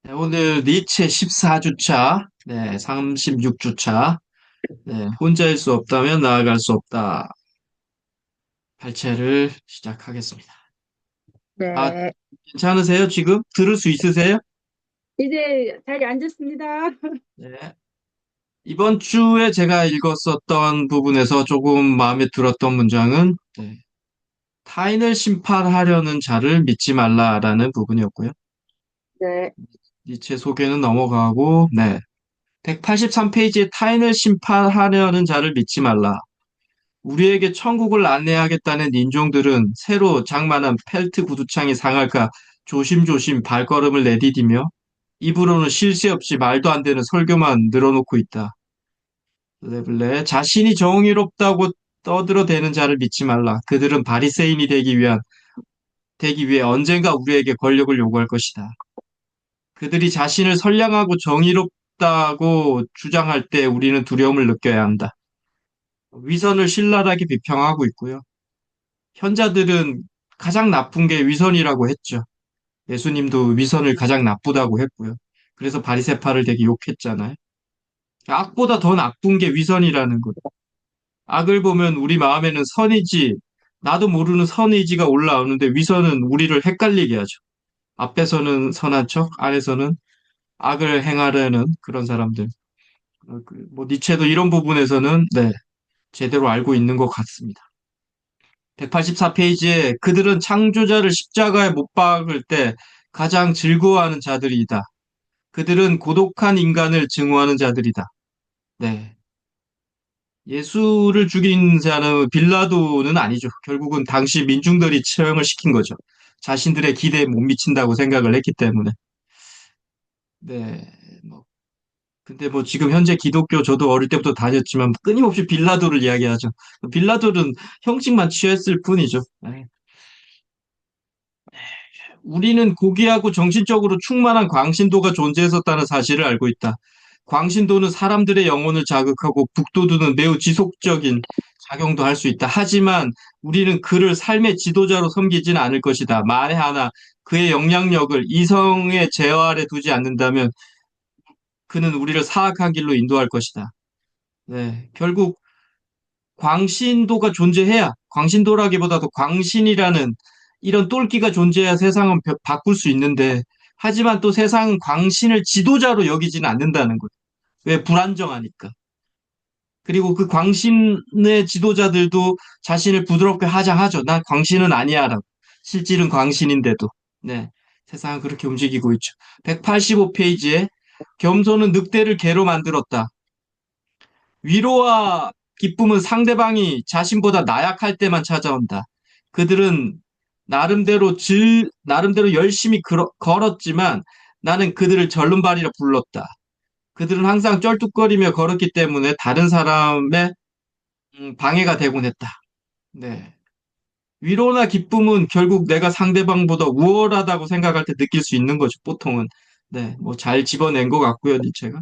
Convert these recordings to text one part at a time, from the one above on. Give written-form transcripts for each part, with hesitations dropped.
네, 오늘 니체 14주차, 네, 36주차, 네, 혼자일 수 없다면 나아갈 수 없다. 발췌를 시작하겠습니다. 아, 네. 괜찮으세요? 지금? 들을 수 있으세요? 이제 자리에 앉았습니다. 네. 이번 주에 제가 읽었었던 부분에서 조금 마음에 들었던 문장은, 네, 타인을 심판하려는 자를 믿지 말라라는 부분이었고요. 네. 니체 소개는 넘어가고, 네. 183페이지에 타인을 심판하려는 자를 믿지 말라. 우리에게 천국을 안내하겠다는 인종들은 새로 장만한 펠트 구두창이 상할까 조심조심 발걸음을 내디디며 입으로는 쉴 새 없이 말도 안 되는 설교만 늘어놓고 있다. 레블레 자신이 정의롭다고 떠들어대는 자를 믿지 말라. 그들은 바리새인이 되기 위해 언젠가 우리에게 권력을 요구할 것이다. 그들이 자신을 선량하고 정의롭다고 주장할 때 우리는 두려움을 느껴야 한다. 위선을 신랄하게 비평하고 있고요. 현자들은 가장 나쁜 게 위선이라고 했죠. 예수님도 위선을 가장 나쁘다고 했고요. 그래서 바리새파를 되게 욕했잖아요. 악보다 더 나쁜 게 위선이라는 것. 악을 보면 우리 마음에는 선이지, 나도 모르는 선의지가 올라오는데 위선은 우리를 헷갈리게 하죠. 앞에서는 선한 척, 안에서는 악을 행하려는 그런 사람들. 뭐 니체도 이런 부분에서는 네, 제대로 알고 있는 것 같습니다. 184페이지에 그들은 창조자를 십자가에 못 박을 때 가장 즐거워하는 자들이다. 그들은 고독한 인간을 증오하는 자들이다. 네. 예수를 죽인 자는 빌라도는 아니죠. 결국은 당시 민중들이 처형을 시킨 거죠. 자신들의 기대에 못 미친다고 생각을 했기 때문에. 네. 뭐, 근데 뭐 지금 현재 기독교 저도 어릴 때부터 다녔지만 끊임없이 빌라도를 이야기하죠. 빌라도는 형식만 취했을 뿐이죠. 네. 우리는 고귀하고 정신적으로 충만한 광신도가 존재했었다는 사실을 알고 있다. 광신도는 사람들의 영혼을 자극하고 북도도는 매우 지속적인 작용도 할 수 있다. 하지만 우리는 그를 삶의 지도자로 섬기지는 않을 것이다. 만에 하나 그의 영향력을 이성의 제어 아래 두지 않는다면 그는 우리를 사악한 길로 인도할 것이다. 네, 결국 광신도가 존재해야, 광신도라기보다도 광신이라는 이런 똘끼가 존재해야 세상은 바꿀 수 있는데, 하지만 또 세상은 광신을 지도자로 여기지는 않는다는 거예요. 왜? 불안정하니까. 그리고 그 광신의 지도자들도 자신을 부드럽게 하장하죠. 난 광신은 아니야. 라고. 실질은 광신인데도. 네. 세상은 그렇게 움직이고 있죠. 185페이지에 겸손은 늑대를 개로 만들었다. 위로와 기쁨은 상대방이 자신보다 나약할 때만 찾아온다. 그들은 나름대로 열심히 걸었지만 나는 그들을 절름발이라 불렀다. 그들은 항상 쩔뚝거리며 걸었기 때문에 다른 사람의 방해가 되곤 했다. 네. 위로나 기쁨은 결국 내가 상대방보다 우월하다고 생각할 때 느낄 수 있는 거죠, 보통은. 네, 뭐 잘 집어낸 것 같고요, 니체가.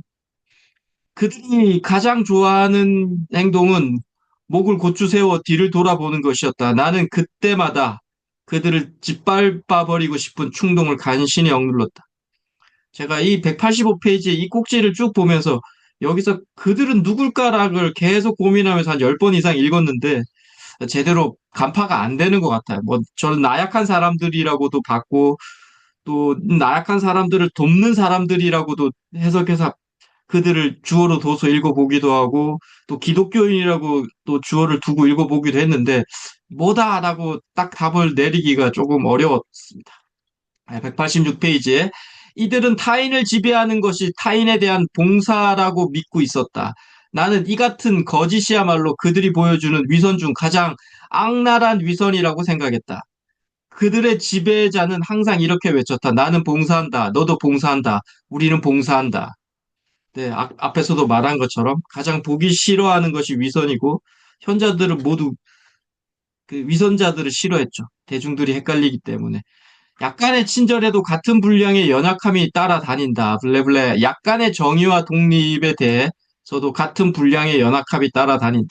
그들이 가장 좋아하는 행동은 목을 고추 세워 뒤를 돌아보는 것이었다. 나는 그때마다 그들을 짓밟아 버리고 싶은 충동을 간신히 억눌렀다. 제가 이 185페이지의 이 꼭지를 쭉 보면서 여기서 그들은 누굴까락을 계속 고민하면서 한 10번 이상 읽었는데 제대로 간파가 안 되는 것 같아요. 뭐 저는 나약한 사람들이라고도 봤고 또 나약한 사람들을 돕는 사람들이라고도 해석해서 그들을 주어로 둬서 읽어보기도 하고 또 기독교인이라고 또 주어를 두고 읽어보기도 했는데 뭐다라고 딱 답을 내리기가 조금 어려웠습니다. 186페이지에 이들은 타인을 지배하는 것이 타인에 대한 봉사라고 믿고 있었다. 나는 이 같은 거짓이야말로 그들이 보여주는 위선 중 가장 악랄한 위선이라고 생각했다. 그들의 지배자는 항상 이렇게 외쳤다. 나는 봉사한다. 너도 봉사한다. 우리는 봉사한다. 네, 앞에서도 말한 것처럼 가장 보기 싫어하는 것이 위선이고 현자들은 모두 그 위선자들을 싫어했죠. 대중들이 헷갈리기 때문에. 약간의 친절에도 같은 분량의 연약함이 따라다닌다. 블레블레. 약간의 정의와 독립에 대해서도 같은 분량의 연약함이 따라다닌다.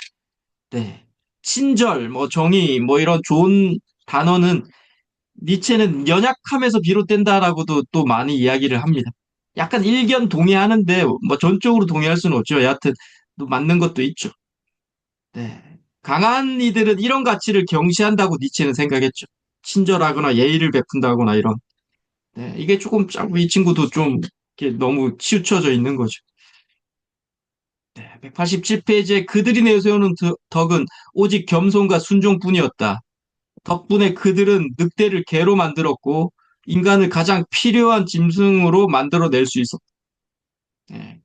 네. 친절, 뭐 정의, 뭐 이런 좋은 단어는 니체는 연약함에서 비롯된다라고도 또 많이 이야기를 합니다. 약간 일견 동의하는데 뭐 전적으로 동의할 수는 없죠. 여하튼 또 맞는 것도 있죠. 네. 강한 이들은 이런 가치를 경시한다고 니체는 생각했죠. 친절하거나 예의를 베푼다거나 이런. 네. 이게 조금 이 친구도 좀 이렇게 너무 치우쳐져 있는 거죠. 네. 187페이지에 그들이 내세우는 덕은 오직 겸손과 순종뿐이었다. 덕분에 그들은 늑대를 개로 만들었고 인간을 가장 필요한 짐승으로 만들어낼 수 있었다. 네.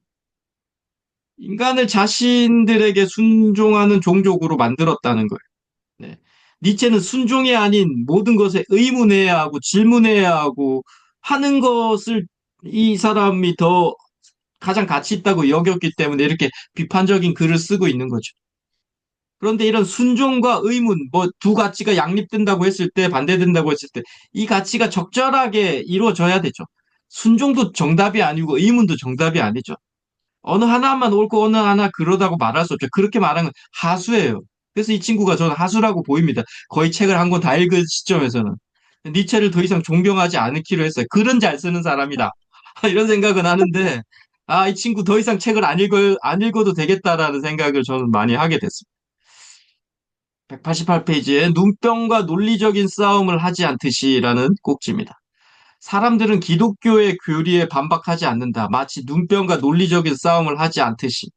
인간을 자신들에게 순종하는 종족으로 만들었다는 거예요. 네. 니체는 순종이 아닌 모든 것에 의문해야 하고 질문해야 하고 하는 것을 이 사람이 더 가장 가치 있다고 여겼기 때문에 이렇게 비판적인 글을 쓰고 있는 거죠. 그런데 이런 순종과 의문, 뭐 두 가치가 양립된다고 했을 때, 반대된다고 했을 때, 이 가치가 적절하게 이루어져야 되죠. 순종도 정답이 아니고 의문도 정답이 아니죠. 어느 하나만 옳고 어느 하나 그러다고 말할 수 없죠. 그렇게 말하는 건 하수예요. 그래서 이 친구가 저는 하수라고 보입니다. 거의 책을 한 권 다 읽은 시점에서는. 니체를 더 이상 존경하지 않기로 했어요. 글은 잘 쓰는 사람이다. 이런 생각은 하는데, 아, 이 친구 더 이상 책을 안 읽어도 되겠다라는 생각을 저는 많이 하게 됐습니다. 188페이지에 눈병과 논리적인 싸움을 하지 않듯이라는 꼭지입니다. 사람들은 기독교의 교리에 반박하지 않는다. 마치 눈병과 논리적인 싸움을 하지 않듯이.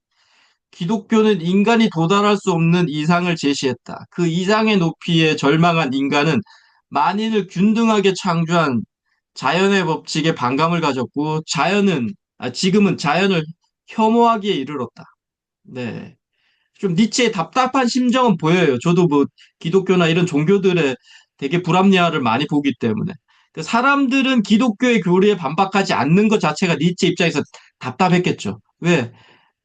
기독교는 인간이 도달할 수 없는 이상을 제시했다. 그 이상의 높이에 절망한 인간은 만인을 균등하게 창조한 자연의 법칙에 반감을 가졌고, 지금은 자연을 혐오하기에 이르렀다. 네. 좀 니체의 답답한 심정은 보여요. 저도 뭐 기독교나 이런 종교들의 되게 불합리화를 많이 보기 때문에. 그 사람들은 기독교의 교리에 반박하지 않는 것 자체가 니체 입장에서 답답했겠죠. 왜?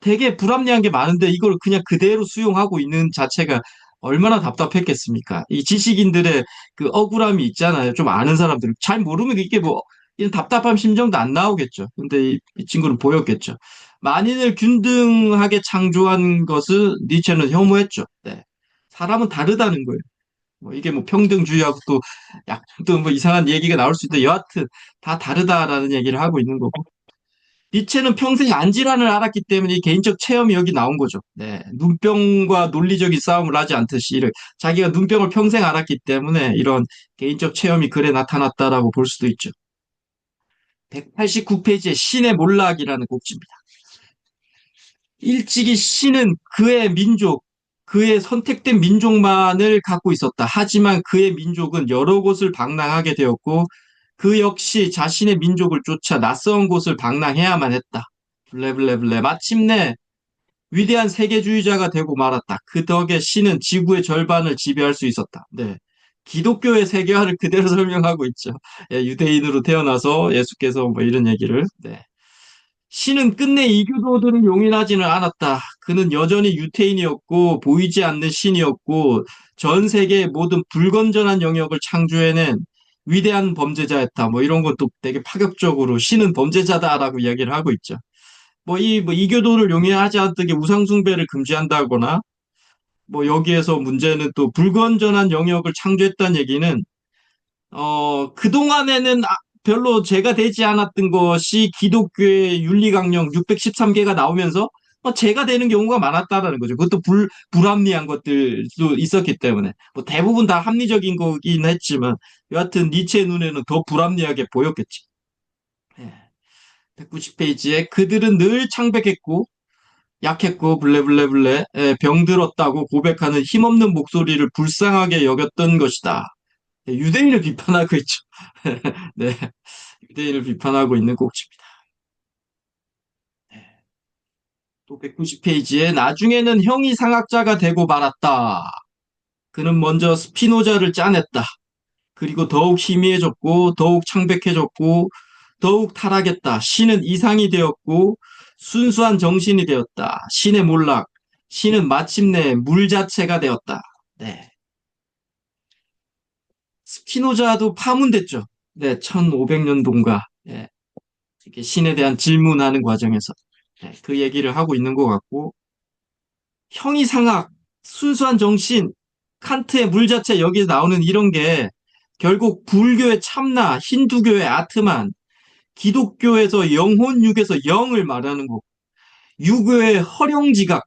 되게 불합리한 게 많은데 이걸 그냥 그대로 수용하고 있는 자체가 얼마나 답답했겠습니까? 이 지식인들의 그 억울함이 있잖아요. 좀 아는 사람들. 잘 모르면 이게 뭐, 이런 답답한 심정도 안 나오겠죠. 근데 이 친구는 보였겠죠. 만인을 균등하게 창조한 것을 니체는 혐오했죠. 네. 사람은 다르다는 거예요. 뭐 이게 뭐 평등주의하고 또 약간 또뭐 이상한 얘기가 나올 수 있는데 여하튼 다 다르다라는 얘기를 하고 있는 거고. 니체는 평생 안질환을 앓았기 때문에 이 개인적 체험이 여기 나온 거죠. 네. 눈병과 논리적인 싸움을 하지 않듯이 자기가 눈병을 평생 앓았기 때문에 이런 개인적 체험이 글에 나타났다라고 볼 수도 있죠. 189페이지에 신의 몰락이라는 곡지입니다. 일찍이 신은 그의 선택된 민족만을 갖고 있었다. 하지만 그의 민족은 여러 곳을 방랑하게 되었고 그 역시 자신의 민족을 쫓아 낯선 곳을 방랑해야만 했다. 블레블레블레. 마침내 위대한 세계주의자가 되고 말았다. 그 덕에 신은 지구의 절반을 지배할 수 있었다. 네. 기독교의 세계화를 그대로 설명하고 있죠. 예, 유대인으로 태어나서 예수께서 뭐 이런 얘기를. 네. 신은 끝내 이교도들을 용인하지는 않았다. 그는 여전히 유태인이었고 보이지 않는 신이었고 전 세계의 모든 불건전한 영역을 창조해낸 위대한 범죄자였다. 뭐 이런 것도 되게 파격적으로 신은 범죄자다라고 이야기를 하고 있죠. 뭐 이교도를 용인하지 않던 게 우상숭배를 금지한다거나 뭐 여기에서 문제는 또 불건전한 영역을 창조했다는 얘기는 그동안에는 별로 죄가 되지 않았던 것이 기독교의 윤리강령 613개가 나오면서 죄가 되는 경우가 많았다라는 거죠. 그것도 불합리한 것들도 있었기 때문에. 뭐 대부분 다 합리적인 거긴 했지만, 여하튼 니체의 눈에는 더 불합리하게 보였겠지. 190페이지에 그들은 늘 창백했고, 약했고, 블레블레블레, 병들었다고 고백하는 힘없는 목소리를 불쌍하게 여겼던 것이다. 유대인을 비판하고 있죠. 네. 유대인을 비판하고 있는 꼭지입니다. 또 190페이지에 나중에는 형이 상학자가 되고 말았다. 그는 먼저 스피노자를 짜냈다. 그리고 더욱 희미해졌고 더욱 창백해졌고 더욱 타락했다. 신은 이상이 되었고 순수한 정신이 되었다. 신의 몰락. 신은 마침내 물 자체가 되었다. 네. 스피노자도 파문됐죠. 네, 1500년도인가. 예, 이렇게 신에 대한 질문하는 과정에서 네, 그 얘기를 하고 있는 것 같고 형이상학, 순수한 정신, 칸트의 물 자체 여기서 나오는 이런 게 결국 불교의 참나, 힌두교의 아트만 기독교에서 영혼육에서 영을 말하는 거고, 유교의 허령지각,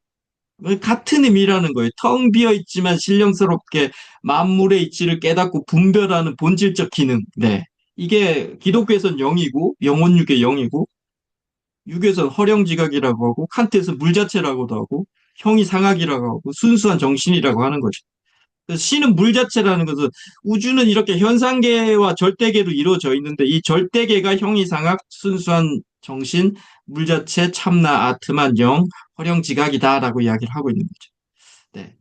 같은 의미라는 거예요. 텅 비어 있지만 신령스럽게 만물의 이치를 깨닫고 분별하는 본질적 기능. 네. 이게 기독교에서는 영이고, 영혼육의 영이고, 유교에서는 허령지각이라고 하고, 칸트에서 물자체라고도 하고, 형이상학이라고 하고, 순수한 정신이라고 하는 거죠. 그래서 신은 물 자체라는 것은 우주는 이렇게 현상계와 절대계로 이루어져 있는데 이 절대계가 형이상학, 순수한 정신, 물 자체, 참나, 아트만 영, 허령지각이다라고 이야기를 하고 있는 거죠. 네.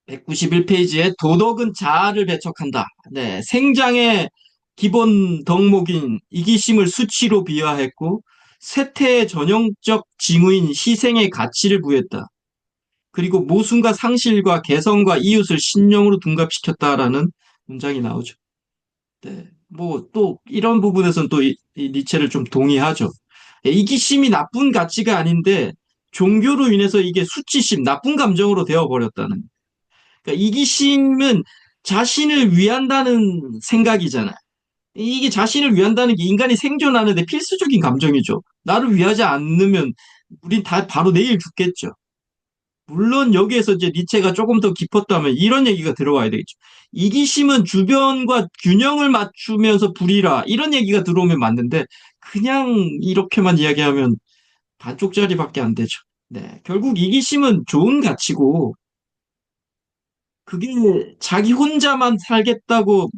191페이지에 도덕은 자아를 배척한다. 네. 생장의 기본 덕목인 이기심을 수치로 비하했고 쇠퇴의 전형적 징후인 희생의 가치를 부여했다. 그리고 모순과 상실과 개성과 이웃을 신령으로 둔갑시켰다라는 문장이 나오죠. 네. 뭐, 또, 이런 부분에서는 또 이 니체를 좀 동의하죠. 예, 이기심이 나쁜 가치가 아닌데, 종교로 인해서 이게 수치심, 나쁜 감정으로 되어버렸다는. 그러니까 이기심은 자신을 위한다는 생각이잖아요. 이게 자신을 위한다는 게 인간이 생존하는데 필수적인 감정이죠. 나를 위하지 않으면 우린 다 바로 내일 죽겠죠. 물론 여기에서 이제 니체가 조금 더 깊었다면 이런 얘기가 들어와야 되겠죠. 이기심은 주변과 균형을 맞추면서 불이라 이런 얘기가 들어오면 맞는데 그냥 이렇게만 이야기하면 반쪽짜리밖에 안 되죠. 네, 결국 이기심은 좋은 가치고 그게 자기 혼자만 살겠다고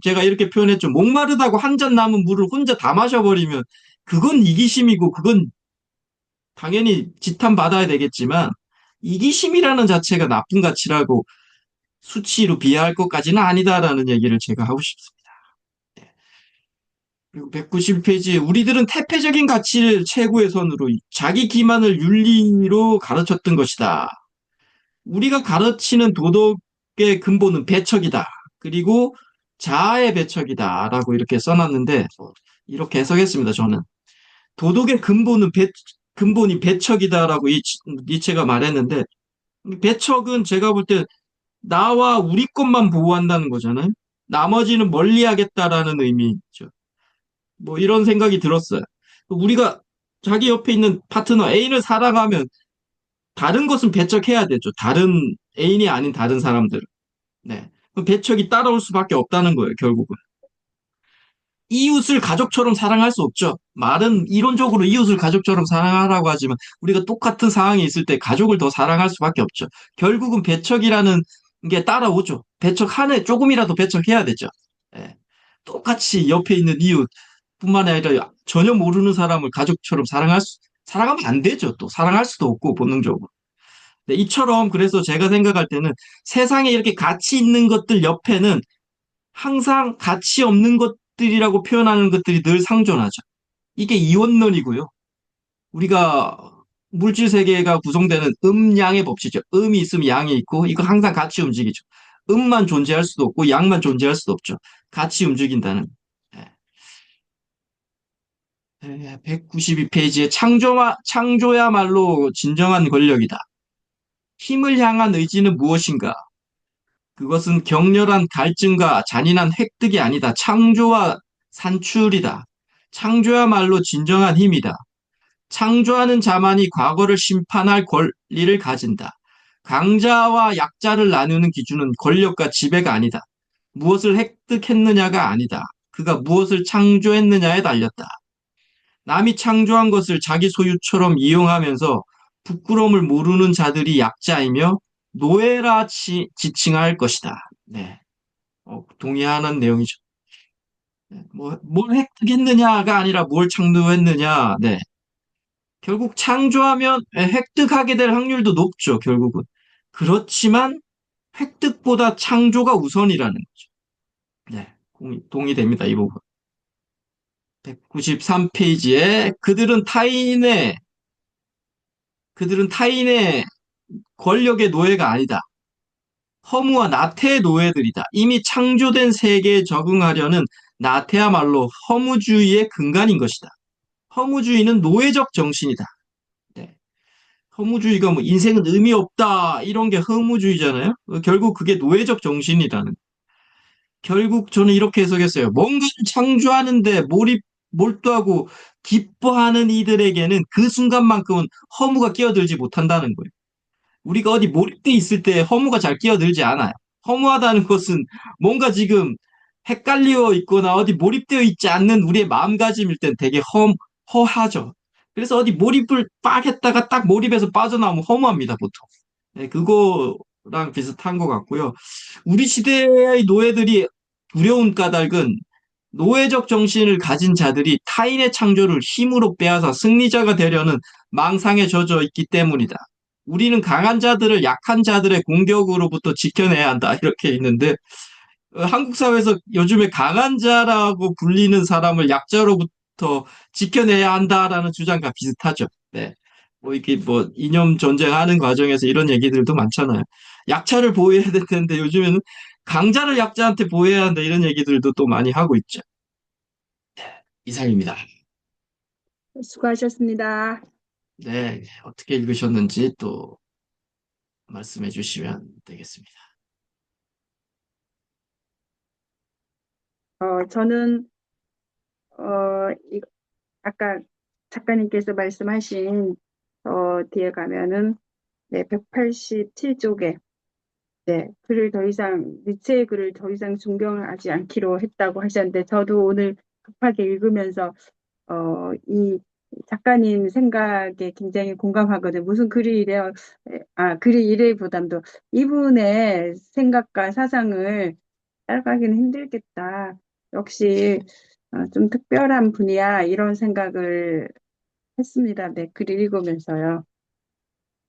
제가 이렇게 표현했죠. 목마르다고 한 잔 남은 물을 혼자 다 마셔버리면 그건 이기심이고 그건 당연히 지탄받아야 되겠지만 이기심이라는 자체가 나쁜 가치라고 수치로 비하할 것까지는 아니다라는 얘기를 제가 하고 싶습니다. 네. 그리고 191페이지 우리들은 태폐적인 가치를 최고의 선으로 자기 기만을 윤리로 가르쳤던 것이다. 우리가 가르치는 도덕의 근본은 배척이다. 그리고 자아의 배척이다라고 이렇게 써놨는데 이렇게 해석했습니다. 저는 도덕의 근본이 배척이다라고 니체가 말했는데 배척은 제가 볼 때 나와 우리 것만 보호한다는 거잖아요. 나머지는 멀리하겠다라는 의미죠. 뭐 이런 생각이 들었어요. 우리가 자기 옆에 있는 파트너 A를 사랑하면 다른 것은 배척해야 되죠. 다른 애인이 아닌 다른 사람들. 네. 그럼 배척이 따라올 수밖에 없다는 거예요, 결국은. 이웃을 가족처럼 사랑할 수 없죠. 말은 이론적으로 이웃을 가족처럼 사랑하라고 하지만 우리가 똑같은 상황이 있을 때 가족을 더 사랑할 수밖에 없죠. 결국은 배척이라는 게 따라오죠. 조금이라도 배척해야 되죠. 예. 똑같이 옆에 있는 이웃뿐만 아니라 전혀 모르는 사람을 가족처럼 사랑하면 안 되죠. 또 사랑할 수도 없고 본능적으로. 네, 이처럼 그래서 제가 생각할 때는 세상에 이렇게 가치 있는 것들 옆에는 항상 가치 없는 것들이라고 표현하는 것들이 늘 상존하죠. 이게 이원론이고요. 우리가 물질 세계가 구성되는 음양의 법칙이죠. 음이 있으면 양이 있고 이거 항상 같이 움직이죠. 음만 존재할 수도 없고 양만 존재할 수도 없죠. 같이 움직인다는. 192페이지에 창조야말로 진정한 권력이다. 힘을 향한 의지는 무엇인가? 그것은 격렬한 갈증과 잔인한 획득이 아니다. 창조와 산출이다. 창조야말로 진정한 힘이다. 창조하는 자만이 과거를 심판할 권리를 가진다. 강자와 약자를 나누는 기준은 권력과 지배가 아니다. 무엇을 획득했느냐가 아니다. 그가 무엇을 창조했느냐에 달렸다. 남이 창조한 것을 자기 소유처럼 이용하면서 부끄러움을 모르는 자들이 약자이며 노예라 지칭할 것이다. 네. 동의하는 내용이죠. 네. 뭘 획득했느냐가 아니라 뭘 창조했느냐. 네. 결국 창조하면 획득하게 될 확률도 높죠, 결국은. 그렇지만 획득보다 창조가 우선이라는 거죠. 네. 동의됩니다, 이 부분. 193페이지에 그들은 타인의 권력의 노예가 아니다. 허무와 나태의 노예들이다. 이미 창조된 세계에 적응하려는 나태야말로 허무주의의 근간인 것이다. 허무주의는 노예적 정신이다. 네. 허무주의가 뭐 인생은 의미 없다 이런 게 허무주의잖아요. 결국 그게 노예적 정신이라는. 결국 저는 이렇게 해석했어요. 뭔가를 창조하는데 몰두하고 기뻐하는 이들에게는 그 순간만큼은 허무가 끼어들지 못한다는 거예요. 우리가 어디 몰입돼 있을 때 허무가 잘 끼어들지 않아요. 허무하다는 것은 뭔가 지금 헷갈려 있거나 어디 몰입되어 있지 않는 우리의 마음가짐일 땐 되게 허하죠. 그래서 어디 몰입을 빡 했다가 딱 몰입해서 빠져나오면 허무합니다, 보통. 네, 그거랑 비슷한 것 같고요. 우리 시대의 노예들이 두려운 까닭은 노예적 정신을 가진 자들이 타인의 창조를 힘으로 빼앗아 승리자가 되려는 망상에 젖어 있기 때문이다. 우리는 강한 자들을 약한 자들의 공격으로부터 지켜내야 한다. 이렇게 있는데, 한국 사회에서 요즘에 강한 자라고 불리는 사람을 약자로부터 지켜내야 한다라는 주장과 비슷하죠. 네. 뭐 이게 뭐 이념 전쟁하는 과정에서 이런 얘기들도 많잖아요. 약자를 보호해야 될 텐데 요즘에는 강자를 약자한테 보호해야 한다 이런 얘기들도 또 많이 하고 있죠. 이상입니다. 수고하셨습니다. 네, 어떻게 읽으셨는지 또 말씀해 주시면 되겠습니다. 저는, 아까 작가님께서 말씀하신, 뒤에 가면은, 네, 187쪽에, 네, 니체의 글을 더 이상 존경하지 않기로 했다고 하셨는데, 저도 오늘 급하게 읽으면서 이 작가님 생각에 굉장히 공감하거든요. 무슨 글이 이래요. 글이 이래보담도 이분의 생각과 사상을 따라가기는 힘들겠다. 역시 좀 특별한 분이야. 이런 생각을 했습니다. 네, 글을 읽으면서요.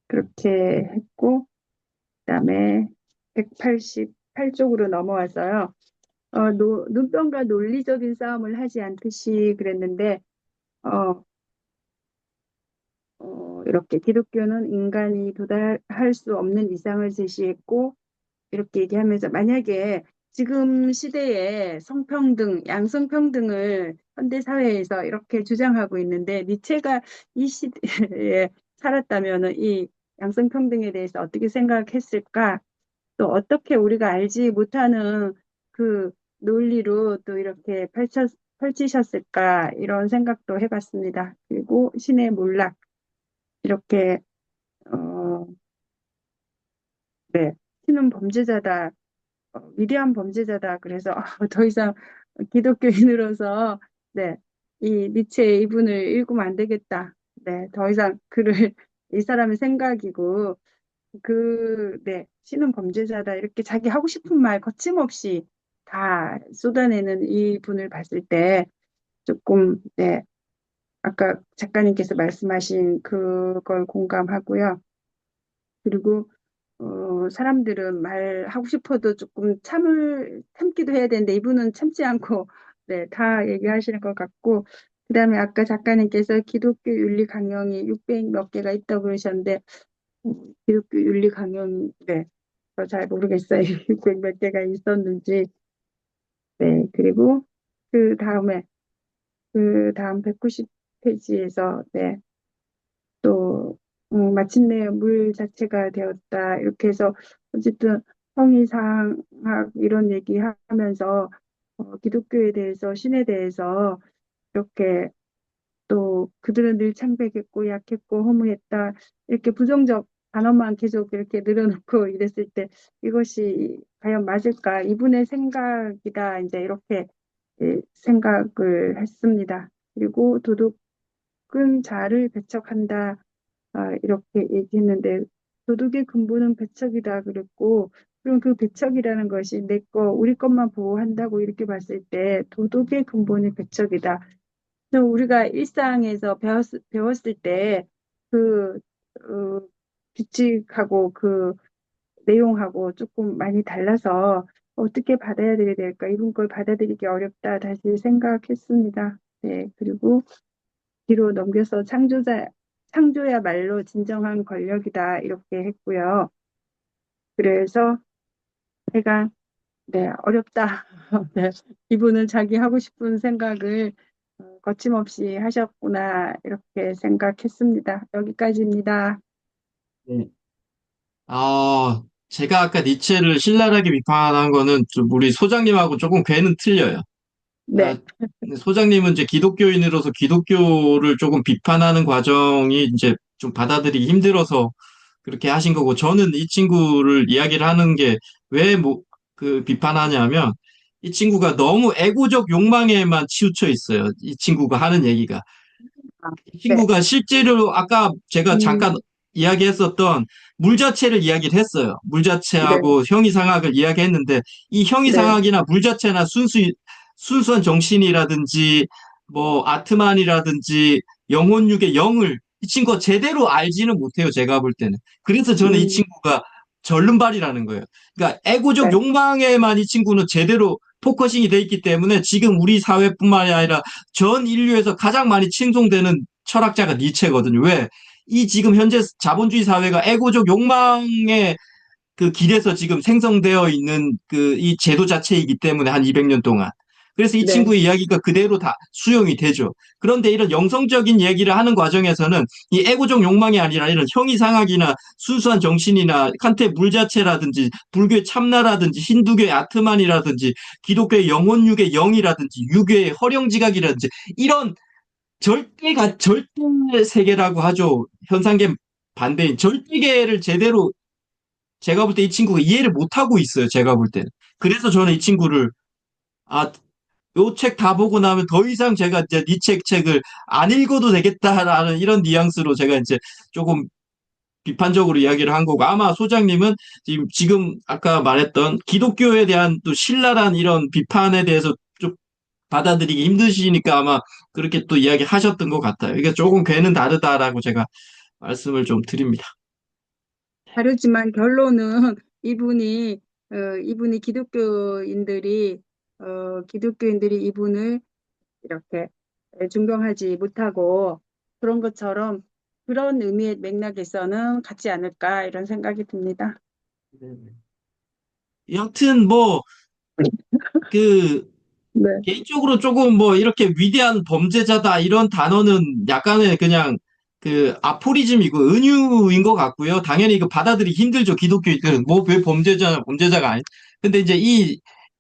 그렇게 했고, 그다음에 188쪽으로 넘어와서요. 눈병과 논리적인 싸움을 하지 않듯이 그랬는데, 어, 이렇게 기독교는 인간이 도달할 수 없는 이상을 제시했고, 이렇게 얘기하면서 만약에 지금 시대에 성평등, 양성평등을 현대사회에서 이렇게 주장하고 있는데, 니체가 이 시대에 살았다면 이 양성평등에 대해서 어떻게 생각했을까? 또 어떻게 우리가 알지 못하는 그 논리로 또 이렇게 펼치셨을까? 이런 생각도 해봤습니다. 그리고 신의 몰락. 이렇게 어, 네, 신은 범죄자다, 위대한 범죄자다. 그래서 더 이상 기독교인으로서 네, 이 니체의 이분을 읽으면 안 되겠다. 네, 더 이상 그를 이 사람의 생각이고 네, 신은 범죄자다. 이렇게 자기 하고 싶은 말 거침없이 다 쏟아내는 이 분을 봤을 때 조금 네, 아까 작가님께서 말씀하신 그걸 공감하고요. 그리고 사람들은 말하고 싶어도 조금 참기도 해야 되는데 이분은 참지 않고 네, 다 얘기하시는 것 같고 그다음에 아까 작가님께서 기독교 윤리 강령이 600 몇 개가 있다고 그러셨는데 기독교 윤리 강령 네, 잘 모르겠어요. 600 몇 개가 있었는지 네, 그리고 그 다음 190페이지에서 네, 또 마침내 물 자체가 되었다. 이렇게 해서 어쨌든 성리상학 이런 얘기하면서 기독교에 대해서 신에 대해서 이렇게 또 그들은 늘 창백했고 약했고 허무했다. 이렇게 부정적 단어만 계속 이렇게 늘어놓고 이랬을 때 이것이 과연 맞을까? 이분의 생각이다. 이제 이렇게 생각을 했습니다. 그리고 도덕은 자아를 배척한다. 이렇게 얘기했는데 도덕의 근본은 배척이다 그랬고 그럼 그 배척이라는 것이 내 거, 우리 것만 보호한다고 이렇게 봤을 때 도덕의 근본이 배척이다. 그래서 우리가 일상에서 배웠을 때 그, 어, 규칙하고 그 내용하고 조금 많이 달라서 어떻게 받아들여야 될까? 이분 걸 받아들이기 어렵다. 다시 생각했습니다. 네, 그리고 뒤로 넘겨서 창조야말로 진정한 권력이다. 이렇게 했고요. 그래서 제가, 네, 어렵다. 네, 이분은 자기 하고 싶은 생각을 거침없이 하셨구나. 이렇게 생각했습니다. 여기까지입니다. 네. 아, 제가 아까 니체를 신랄하게 비판한 거는 좀 우리 소장님하고 조금 궤는 틀려요. 네, 그러니까 소장님은 이제 기독교인으로서 기독교를 조금 비판하는 과정이 이제 좀 받아들이기 힘들어서 그렇게 하신 거고, 저는 이 친구를 이야기를 하는 게 왜 뭐 그 비판하냐면, 이 친구가 너무 애고적 욕망에만 치우쳐 있어요. 이 친구가 하는 얘기가. 아, 이 네, 친구가 실제로 아까 제가 잠깐 음, 이야기했었던 물자체를 이야기를 했어요. 네, 물자체하고 형이상학을 이야기했는데, 이 네, 형이상학이나 물자체나 순수한 정신이라든지 뭐 아트만이라든지 영혼육의 영을 이 친구가 제대로 알지는 못해요. 제가 볼 때는. 그래서 저는 이 음, 친구가 절름발이라는 거예요. 그러니까 애고적 네, 욕망에만 이 친구는 제대로 포커싱이 돼 있기 때문에 지금 우리 사회뿐만이 아니라 전 인류에서 가장 많이 칭송되는 철학자가 니체거든요. 왜? 이 지금 현재 자본주의 사회가 애고적 욕망의 그 길에서 지금 생성되어 있는 그 이 제도 자체이기 때문에 한 200년 동안. 그래서 이 네, 친구의 이야기가 그대로 다 수용이 되죠. 그런데 이런 영성적인 얘기를 하는 과정에서는 이 애고적 욕망이 아니라 이런 형이상학이나 순수한 정신이나 칸트의 물자체라든지 불교의 참나라든지 힌두교의 아트만이라든지 기독교의 영혼육의 영이라든지 유교의 허령지각이라든지 이런 절대 세계라고 하죠. 현상계 반대인 절대계를 제대로 제가 볼 때 이 친구가 이해를 못하고 있어요. 제가 볼 때는. 그래서 저는 이 친구를, 아, 요 책 다 보고 나면 더 이상 제가 이제 니 책을 안 읽어도 되겠다라는 이런 뉘앙스로 제가 이제 조금 비판적으로 이야기를 한 거고, 아마 소장님은 지금 아까 말했던 기독교에 대한 또 신랄한 이런 비판에 대해서 좀 받아들이기 힘드시니까 아마 그렇게 또 이야기 하셨던 것 같아요. 이게 조금 괴는 다르다라고 제가 말씀을 좀 드립니다. 다르지만 결론은 이분이 이분이 기독교인들이 이분을 이렇게 존경하지 못하고 그런 것처럼 그런 의미의 맥락에서는 같지 않을까 이런 생각이 듭니다. 여튼 뭐, 그, 네, 개인적으로 조금 뭐 이렇게 위대한 범죄자다 이런 단어는 약간의 그냥 그 아포리즘이고 은유인 것 같고요. 당연히 이거 받아들이기 힘들죠. 기독교인들은 뭐 왜 범죄자가 아니. 근데 이제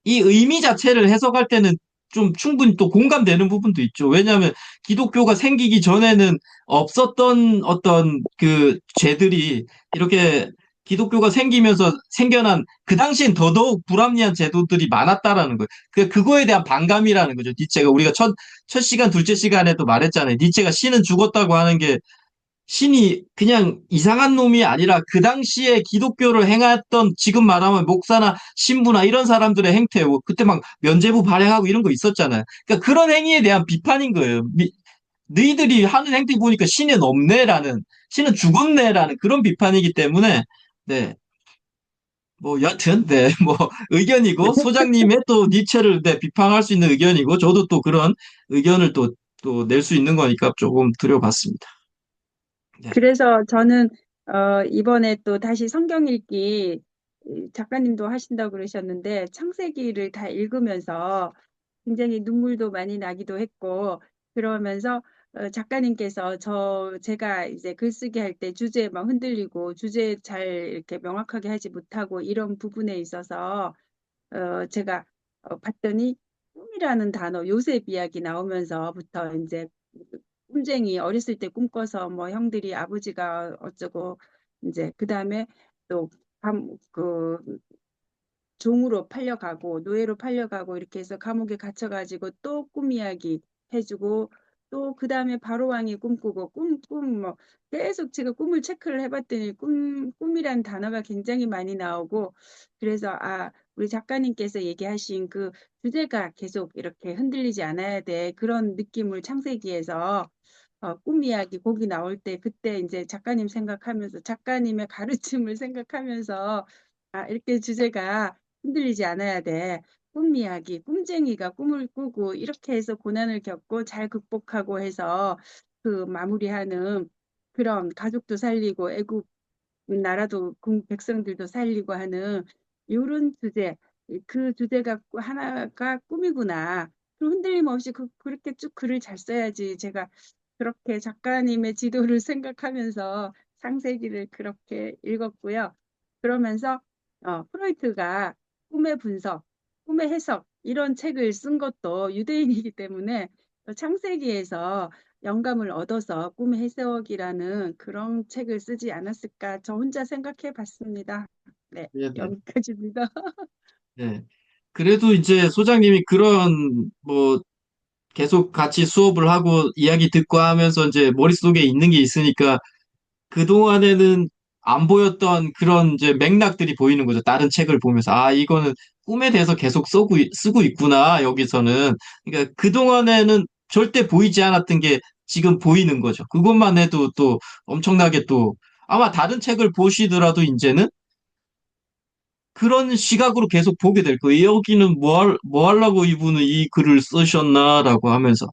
이 의미 자체를 해석할 때는 좀 충분히 또 공감되는 부분도 있죠. 왜냐하면 기독교가 생기기 전에는 없었던 어떤 그 죄들이 이렇게 기독교가 생기면서 생겨난 그 당시엔 더더욱 불합리한 제도들이 많았다라는 거예요. 그거에 대한 반감이라는 거죠. 니체가 우리가 첫 시간, 둘째 시간에도 말했잖아요. 니체가 신은 죽었다고 하는 게 신이 그냥 이상한 놈이 아니라 그 당시에 기독교를 행했던 지금 말하면 목사나 신부나 이런 사람들의 행태고 그때 막 면죄부 발행하고 이런 거 있었잖아요. 그러니까 그런 행위에 대한 비판인 거예요. 너희들이 하는 행태 보니까 신은 없네라는 신은 죽었네라는 그런 비판이기 때문에 네. 뭐 여튼 네, 뭐 의견이고 소장님의 또 니체를 네, 비판할 수 있는 의견이고 저도 또 그런 의견을 또 낼 수 있는 거니까 조금 드려봤습니다. 네. 그래서 저는 이번에 또 다시 성경 읽기 작가님도 하신다고 그러셨는데 창세기를 다 읽으면서 굉장히 눈물도 많이 나기도 했고 그러면서 작가님께서 제가 이제 글쓰기 할 때 주제 막 흔들리고 주제 잘 이렇게 명확하게 하지 못하고 이런 부분에 있어서 제가 봤더니 꿈이라는 단어 요셉 이야기 나오면서부터 이제 꿈쟁이 어렸을 때 꿈꿔서 뭐 형들이 아버지가 어쩌고 이제 그다음에 또 그 종으로 팔려가고 노예로 팔려가고 이렇게 해서 감옥에 갇혀가지고 또 꿈 이야기 해주고 또 그다음에 바로 왕이 꿈꾸고 꿈 뭐 계속 제가 꿈을 체크를 해봤더니 꿈이란 단어가 굉장히 많이 나오고 그래서 우리 작가님께서 얘기하신 그 주제가 계속 이렇게 흔들리지 않아야 돼 그런 느낌을 창세기에서 꿈 이야기 곡이 나올 때 그때 이제 작가님 생각하면서 작가님의 가르침을 생각하면서 이렇게 주제가 흔들리지 않아야 돼. 꿈 이야기, 꿈쟁이가 꿈을 꾸고 이렇게 해서 고난을 겪고 잘 극복하고 해서 그 마무리하는 그런 가족도 살리고 애국 나라도 백성들도 살리고 하는 이런 주제, 그 주제가 하나가 꿈이구나. 그 흔들림 없이 그렇게 쭉 글을 잘 써야지. 제가 그렇게 작가님의 지도를 생각하면서 상세기를 그렇게 읽었고요. 그러면서 프로이트가 꿈의 분석, 꿈의 해석 이런 책을 쓴 것도 유대인이기 때문에 창세기에서 영감을 얻어서 꿈의 해석이라는 그런 책을 쓰지 않았을까 저 혼자 생각해 봤습니다. 네, 네네. 여기까지입니다. 네. 그래도 이제 소장님이 그런 뭐 계속 같이 수업을 하고 이야기 듣고 하면서 이제 머릿속에 있는 게 있으니까 그동안에는 안 보였던 그런 이제 맥락들이 보이는 거죠. 다른 책을 보면서. 아, 이거는 꿈에 대해서 계속 쓰고 있구나, 여기서는. 그러니까 그동안에는 절대 보이지 않았던 게 지금 보이는 거죠. 그것만 해도 또 엄청나게 또 아마 다른 책을 보시더라도 이제는 그런 시각으로 계속 보게 될 거예요. 여기는 뭐 하려고 이분은 이 글을 쓰셨나라고 하면서.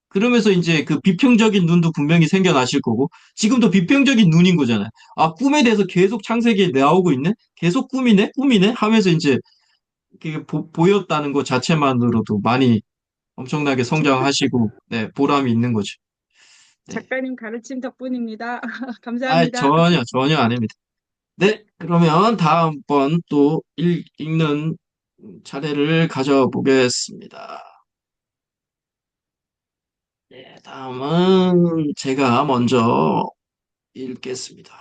그러면서 이제 그 비평적인 눈도 분명히 생겨나실 거고, 지금도 비평적인 눈인 거잖아요. 아, 꿈에 대해서 계속 창세기에 나오고 있네? 계속 꿈이네? 꿈이네? 하면서 이제 그게 보였다는 것 자체만으로도 많이 엄청나게 성장하시고, 네, 보람이 있는 거죠. 네. 작가님 가르침 덕분입니다. 아, 감사합니다. 전혀 아닙니다. 네, 그러면 다음번 또 읽는 차례를 가져보겠습니다. 네, 다음은 제가 먼저 읽겠습니다.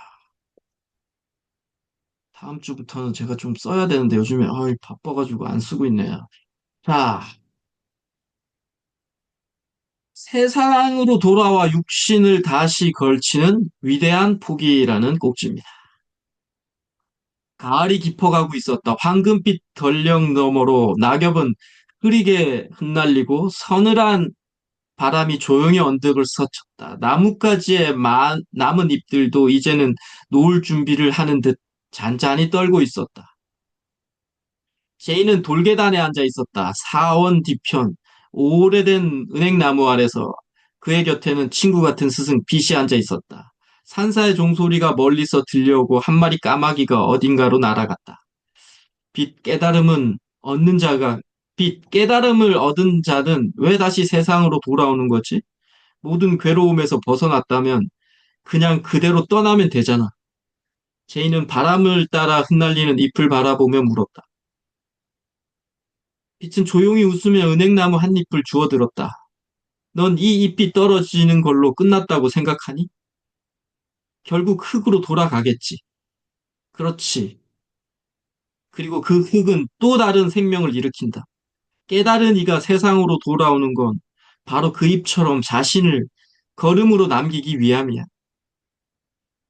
다음 주부터는 제가 좀 써야 되는데 요즘에 바빠가지고 안 쓰고 있네요. 자, 세상으로 돌아와 육신을 다시 걸치는 위대한 포기라는 꼭지입니다. 가을이 깊어가고 있었다. 황금빛 전령 너머로 낙엽은 흐리게 흩날리고 서늘한 바람이 조용히 언덕을 스쳤다. 나뭇가지의 남은 잎들도 이제는 놓을 준비를 하는 듯 잔잔히 떨고 있었다. 제이는 돌계단에 앉아 있었다. 사원 뒤편 오래된 은행나무 아래서 그의 곁에는 친구 같은 스승 빛이 앉아 있었다. 산사의 종소리가 멀리서 들려오고 한 마리 까마귀가 어딘가로 날아갔다. 빛 깨달음은 얻는 자가 빛 깨달음을 얻은 자는 왜 다시 세상으로 돌아오는 거지? 모든 괴로움에서 벗어났다면 그냥 그대로 떠나면 되잖아. 제이는 바람을 따라 흩날리는 잎을 바라보며 물었다. 빛은 조용히 웃으며 은행나무 한 잎을 주워들었다. 넌 이 잎이 떨어지는 걸로 끝났다고 생각하니? 결국 흙으로 돌아가겠지. 그렇지. 그리고 그 흙은 또 다른 생명을 일으킨다. 깨달은 이가 세상으로 돌아오는 건 바로 그 잎처럼 자신을 걸음으로 남기기 위함이야.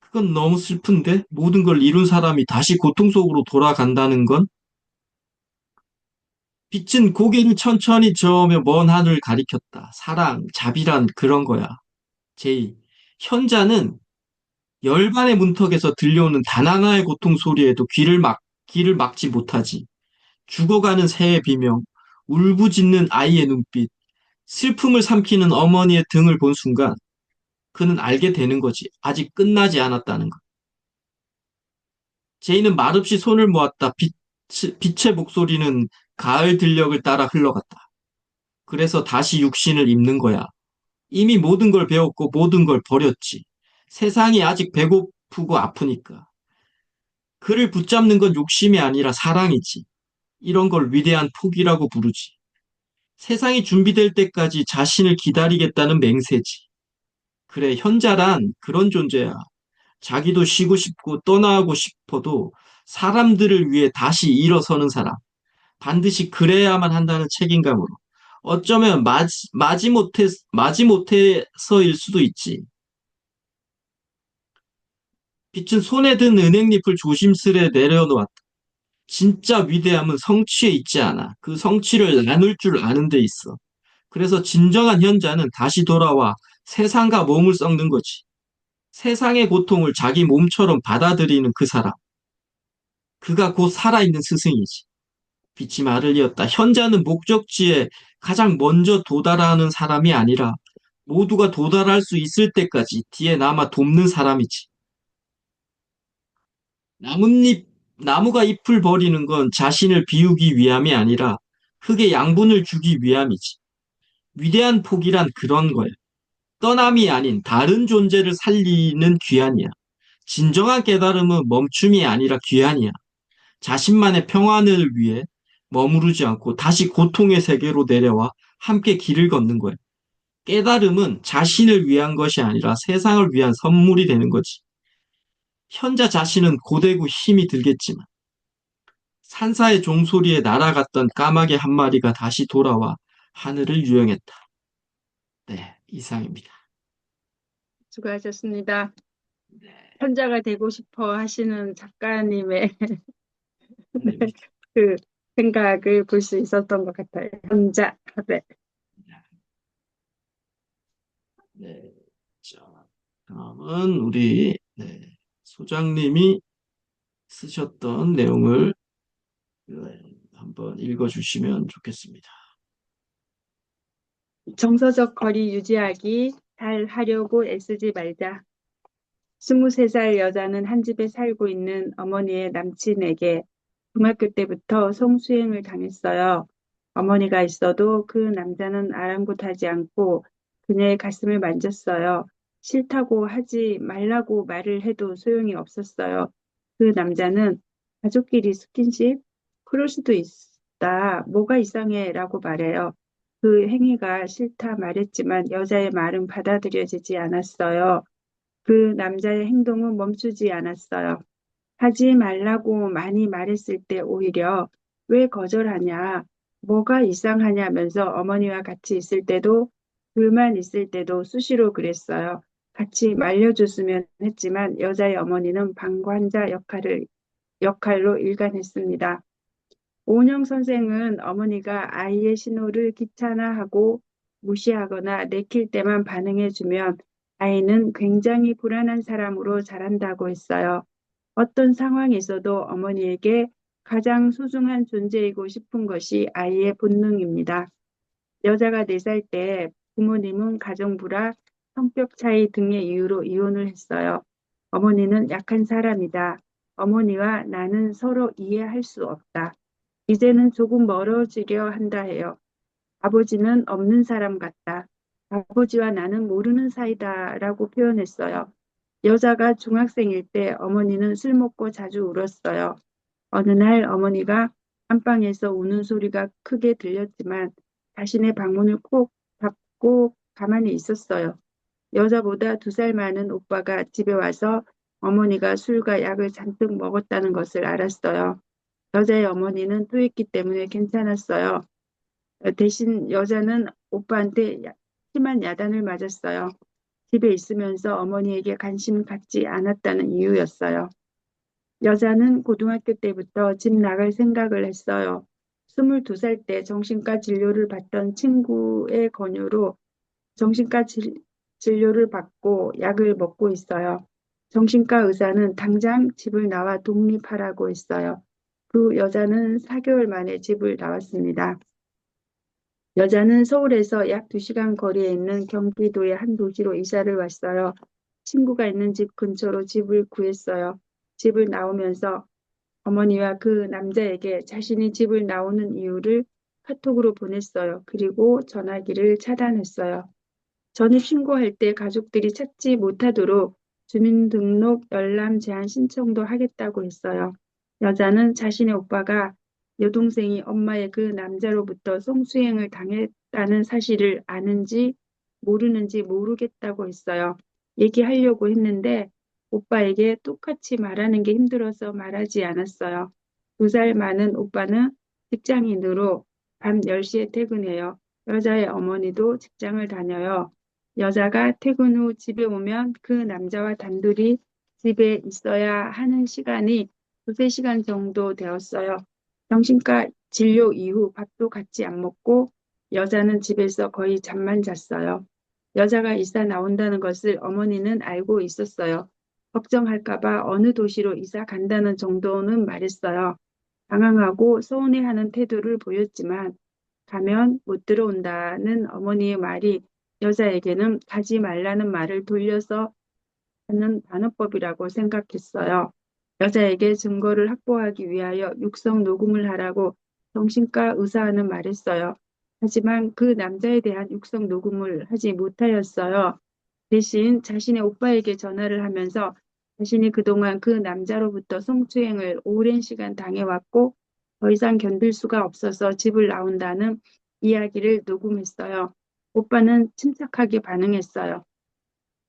그건 너무 슬픈데 모든 걸 이룬 사람이 다시 고통 속으로 돌아간다는 건 빛은 고개를 천천히 저으며 먼 하늘을 가리켰다. 사랑, 자비란 그런 거야. 제이. 현자는 열반의 문턱에서 들려오는 단 하나의 고통 소리에도 귀를 막지 못하지. 죽어가는 새의 비명, 울부짖는 아이의 눈빛, 슬픔을 삼키는 어머니의 등을 본 순간 그는 알게 되는 거지. 아직 끝나지 않았다는 것. 제이는 말없이 손을 모았다. 빛의 목소리는 가을 들녘을 따라 흘러갔다. 그래서 다시 육신을 입는 거야. 이미 모든 걸 배웠고 모든 걸 버렸지. 세상이 아직 배고프고 아프니까. 그를 붙잡는 건 욕심이 아니라 사랑이지. 이런 걸 위대한 포기라고 부르지. 세상이 준비될 때까지 자신을 기다리겠다는 맹세지. 그래, 현자란 그런 존재야. 자기도 쉬고 싶고 떠나고 싶어도 사람들을 위해 다시 일어서는 사람. 반드시 그래야만 한다는 책임감으로. 어쩌면 마지못해서일 수도 있지. 빛은 손에 든 은행잎을 조심스레 내려놓았다. 진짜 위대함은 성취에 있지 않아. 그 성취를 나눌 줄 아는 데 있어. 그래서 진정한 현자는 다시 돌아와 세상과 몸을 썩는 거지. 세상의 고통을 자기 몸처럼 받아들이는 그 사람. 그가 곧 살아있는 스승이지. 빛이 말을 이었다. 현자는 목적지에 가장 먼저 도달하는 사람이 아니라 모두가 도달할 수 있을 때까지 뒤에 남아 돕는 사람이지. 나뭇잎, 나무가 잎을 버리는 건 자신을 비우기 위함이 아니라 흙에 양분을 주기 위함이지. 위대한 포기란 그런 거야. 떠남이 아닌 다른 존재를 살리는 귀환이야. 진정한 깨달음은 멈춤이 아니라 귀환이야. 자신만의 평안을 위해 머무르지 않고 다시 고통의 세계로 내려와 함께 길을 걷는 거예요. 깨달음은 자신을 위한 것이 아니라 세상을 위한 선물이 되는 거지. 현자 자신은 고되고 힘이 들겠지만 산사의 종소리에 날아갔던 까마귀 한 마리가 다시 돌아와 하늘을 유영했다. 네, 이상입니다. 수고하셨습니다. 네, 현자가 되고 싶어 하시는 작가님의 네, 아닙니다. 그 생각을 볼 수 있었던 것 같아요. 현자. 네. 네, 자, 다음은 우리 소장님이 쓰셨던 내용을 한번 읽어주시면 좋겠습니다. 정서적 거리 유지하기 잘 하려고 애쓰지 말자. 23살 여자는 한 집에 살고 있는 어머니의 남친에게 중학교 때부터 성추행을 당했어요. 어머니가 있어도 그 남자는 아랑곳하지 않고 그녀의 가슴을 만졌어요. 싫다고 하지 말라고 말을 해도 소용이 없었어요. 그 남자는 가족끼리 스킨십? 그럴 수도 있다. 뭐가 이상해? 라고 말해요. 그 행위가 싫다 말했지만 여자의 말은 받아들여지지 않았어요. 그 남자의 행동은 멈추지 않았어요. 하지 말라고 많이 말했을 때 오히려 왜 거절하냐, 뭐가 이상하냐면서 어머니와 같이 있을 때도 둘만 있을 때도 수시로 그랬어요. 같이 말려줬으면 했지만 여자의 어머니는 방관자 역할로 일관했습니다. 오은영 선생은 어머니가 아이의 신호를 귀찮아하고 무시하거나 내킬 때만 반응해주면 아이는 굉장히 불안한 사람으로 자란다고 했어요. 어떤 상황에서도 어머니에게 가장 소중한 존재이고 싶은 것이 아이의 본능입니다. 여자가 4살 때 부모님은 가정부라 성격 차이 등의 이유로 이혼을 했어요. 어머니는 약한 사람이다. 어머니와 나는 서로 이해할 수 없다. 이제는 조금 멀어지려 한다 해요. 아버지는 없는 사람 같다. 아버지와 나는 모르는 사이다라고 표현했어요. 여자가 중학생일 때 어머니는 술 먹고 자주 울었어요. 어느 날 어머니가 안방에서 우는 소리가 크게 들렸지만 자신의 방문을 꼭 닫고 가만히 있었어요. 여자보다 2살 많은 오빠가 집에 와서 어머니가 술과 약을 잔뜩 먹었다는 것을 알았어요. 여자의 어머니는 또했기 때문에 괜찮았어요. 대신 여자는 오빠한테 심한 야단을 맞았어요. 집에 있으면서 어머니에게 관심 갖지 않았다는 이유였어요. 여자는 고등학교 때부터 집 나갈 생각을 했어요. 22살 때 정신과 진료를 받던 친구의 권유로 정신과 진료를 받고 약을 먹고 있어요. 정신과 의사는 당장 집을 나와 독립하라고 했어요. 그 여자는 4개월 만에 집을 나왔습니다. 여자는 서울에서 약 2시간 거리에 있는 경기도의 한 도시로 이사를 왔어요. 친구가 있는 집 근처로 집을 구했어요. 집을 나오면서 어머니와 그 남자에게 자신이 집을 나오는 이유를 카톡으로 보냈어요. 그리고 전화기를 차단했어요. 전입 신고할 때 가족들이 찾지 못하도록 주민등록 열람 제한 신청도 하겠다고 했어요. 여자는 자신의 오빠가 여동생이 엄마의 그 남자로부터 성추행을 당했다는 사실을 아는지 모르는지 모르겠다고 했어요. 얘기하려고 했는데 오빠에게 똑같이 말하는 게 힘들어서 말하지 않았어요. 2살 많은 오빠는 직장인으로 밤 10시에 퇴근해요. 여자의 어머니도 직장을 다녀요. 여자가 퇴근 후 집에 오면 그 남자와 단둘이 집에 있어야 하는 시간이 2~3시간 정도 되었어요. 정신과 진료 이후 밥도 같이 안 먹고 여자는 집에서 거의 잠만 잤어요. 여자가 이사 나온다는 것을 어머니는 알고 있었어요. 걱정할까 봐 어느 도시로 이사 간다는 정도는 말했어요. 당황하고 서운해하는 태도를 보였지만 가면 못 들어온다는 어머니의 말이 여자에게는 가지 말라는 말을 돌려서 하는 반어법이라고 생각했어요. 여자에게 증거를 확보하기 위하여 육성 녹음을 하라고 정신과 의사는 말했어요. 하지만 그 남자에 대한 육성 녹음을 하지 못하였어요. 대신 자신의 오빠에게 전화를 하면서 자신이 그동안 그 남자로부터 성추행을 오랜 시간 당해왔고 더 이상 견딜 수가 없어서 집을 나온다는 이야기를 녹음했어요. 오빠는 침착하게 반응했어요.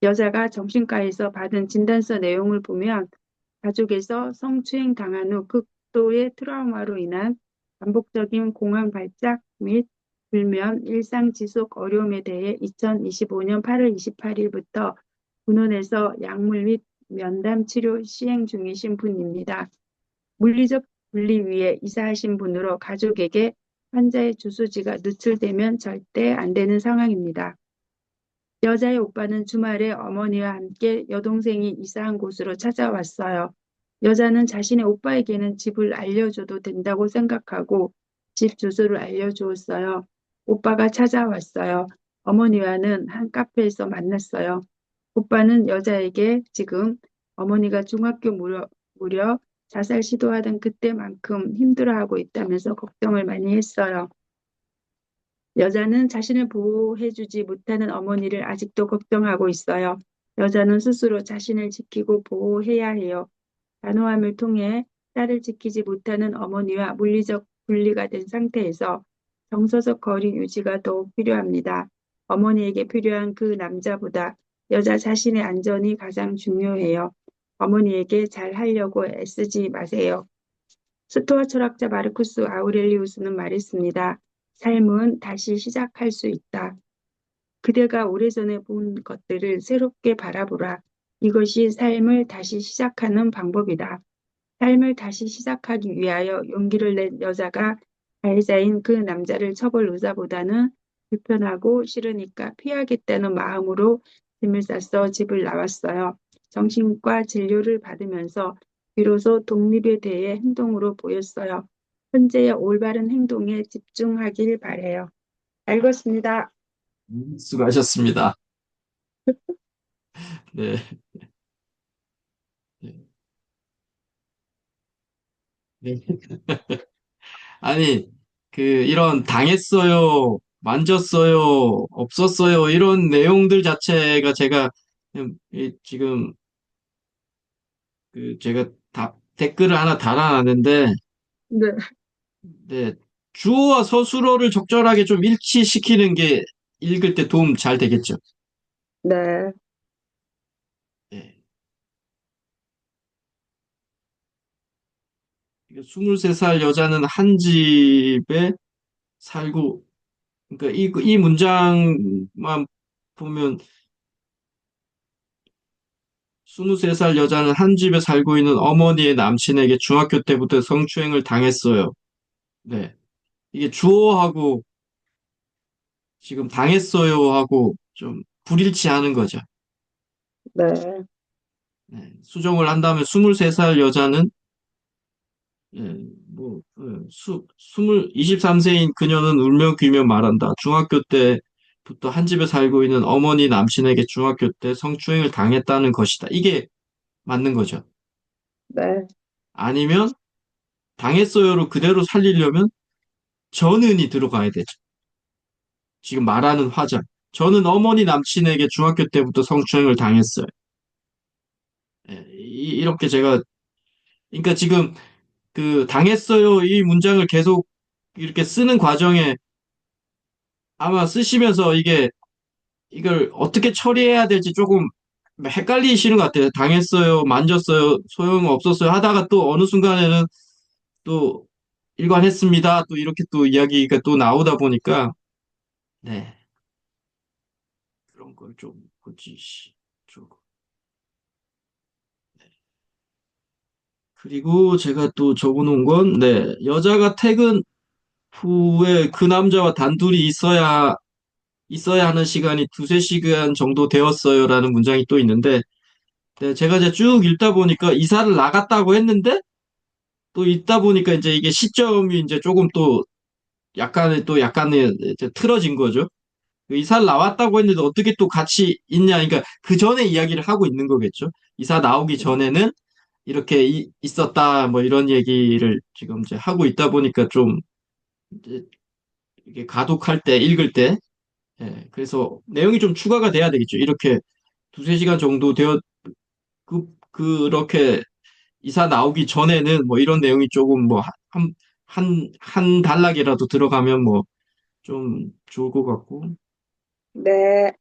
여자가 정신과에서 받은 진단서 내용을 보면 가족에서 성추행 당한 후 극도의 트라우마로 인한 반복적인 공황 발작 및 불면, 일상 지속 어려움에 대해 2025년 8월 28일부터 군원에서 약물 및 면담 치료 시행 중이신 분입니다. 물리적 분리 위에 이사하신 분으로 가족에게 환자의 주소지가 누출되면 절대 안 되는 상황입니다. 여자의 오빠는 주말에 어머니와 함께 여동생이 이사한 곳으로 찾아왔어요. 여자는 자신의 오빠에게는 집을 알려줘도 된다고 생각하고 집 주소를 알려주었어요. 오빠가 찾아왔어요. 어머니와는 한 카페에서 만났어요. 오빠는 여자에게 지금 어머니가 중학교 무려 자살 시도하던 그때만큼 힘들어하고 있다면서 걱정을 많이 했어요. 여자는 자신을 보호해주지 못하는 어머니를 아직도 걱정하고 있어요. 여자는 스스로 자신을 지키고 보호해야 해요. 단호함을 통해 딸을 지키지 못하는 어머니와 물리적 분리가 된 상태에서 정서적 거리 유지가 더욱 필요합니다. 어머니에게 필요한 그 남자보다 여자 자신의 안전이 가장 중요해요. 어머니에게 잘 하려고 애쓰지 마세요. 스토아 철학자 마르쿠스 아우렐리우스는 말했습니다. 삶은 다시 시작할 수 있다. 그대가 오래전에 본 것들을 새롭게 바라보라. 이것이 삶을 다시 시작하는 방법이다. 삶을 다시 시작하기 위하여 용기를 낸 여자가 가해자인 그 남자를 처벌 의사보다는 불편하고 싫으니까 피하겠다는 마음으로 짐을 싸서 집을 나왔어요. 정신과 진료를 받으면서 비로소 독립에 대해 행동으로 보였어요. 현재의 올바른 행동에 집중하길 바래요. 읽었습니다. 수고하셨습니다. 네. 네. 네. 아니, 이런 당했어요, 만졌어요, 없었어요, 이런 내용들 자체가 제가 지금 제가 댓글을 하나 달아놨는데, 네, 네, 주어와 서술어를 적절하게 좀 일치시키는 게 읽을 때 도움 잘 되겠죠. 네, 네. 23살 여자는 한 집에 살고, 그러니까 이 문장만 보면 23살 여자는 한 집에 살고 있는 어머니의 남친에게 중학교 때부터 성추행을 당했어요. 네. 이게 주어하고 지금 당했어요 하고 좀 불일치하는 거죠. 네, 네. 수정을 한다면 23살 여자는 예, 23세인 그녀는 울며 귀며 말한다. 중학교 때부터 한 집에 살고 있는 어머니 남친에게 중학교 때 성추행을 당했다는 것이다. 이게 맞는 거죠. 네, 아니면 당했어요로 그대로 살리려면 전은이 들어가야 되죠. 지금 말하는 화자. 저는 어머니 남친에게 중학교 때부터 성추행을 당했어요. 예, 이렇게 제가, 그러니까 지금 당했어요 이 문장을 계속 이렇게 쓰는 과정에 아마 쓰시면서 이걸 어떻게 처리해야 될지 조금 헷갈리시는 것 같아요. 당했어요, 만졌어요, 소용없었어요 하다가 또 어느 순간에는 또 일관했습니다. 또 이렇게 또 이야기가 또 나오다 보니까, 네, 그런 걸 좀 고치시죠. 그리고 제가 또 적어놓은 건, 네, 여자가 퇴근 후에 그 남자와 단둘이 있어야 하는 시간이 두세 시간 정도 되었어요라는 문장이 또 있는데, 네, 제가 이제 쭉 읽다 보니까 이사를 나갔다고 했는데, 또 읽다 보니까 이제 이게 시점이 이제 조금 약간의 이제 틀어진 거죠. 그 이사를 나왔다고 했는데 어떻게 또 같이 있냐. 그러니까 그 전에 이야기를 하고 있는 거겠죠. 이사 나오기 전에는 이렇게 있었다, 뭐 이런 얘기를 지금 이제 하고 있다 보니까 좀 이제 이게 가독할 때, 읽을 때, 예, 그래서 내용이 좀 추가가 돼야 되겠죠. 이렇게 두세 시간 정도 그렇게 이사 나오기 전에는 뭐 이런 내용이 조금 뭐 한 단락이라도 들어가면 뭐 좀 좋을 것 같고. 네,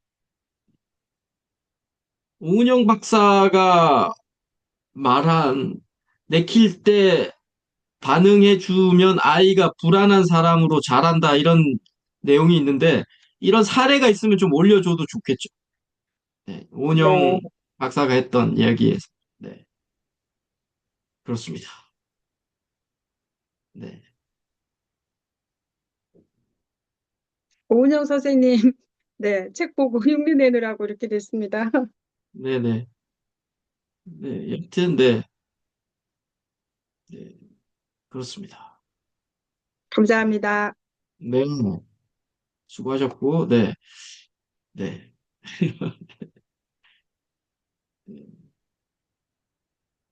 오은영 박사가 말한 내킬 때 반응해주면 아이가 불안한 사람으로 자란다 이런 내용이 있는데 이런 사례가 있으면 좀 올려줘도 좋겠죠. 네, 네. 오은영 박사가 했던 이야기에서. 네, 그렇습니다. 네, 오은영 선생님, 네, 책 보고 흉내 내느라고 이렇게 됐습니다. 네네. 네, 여튼, 네, 네, 그렇습니다. 네, 감사합니다. 네, 수고하셨고, 네, 네.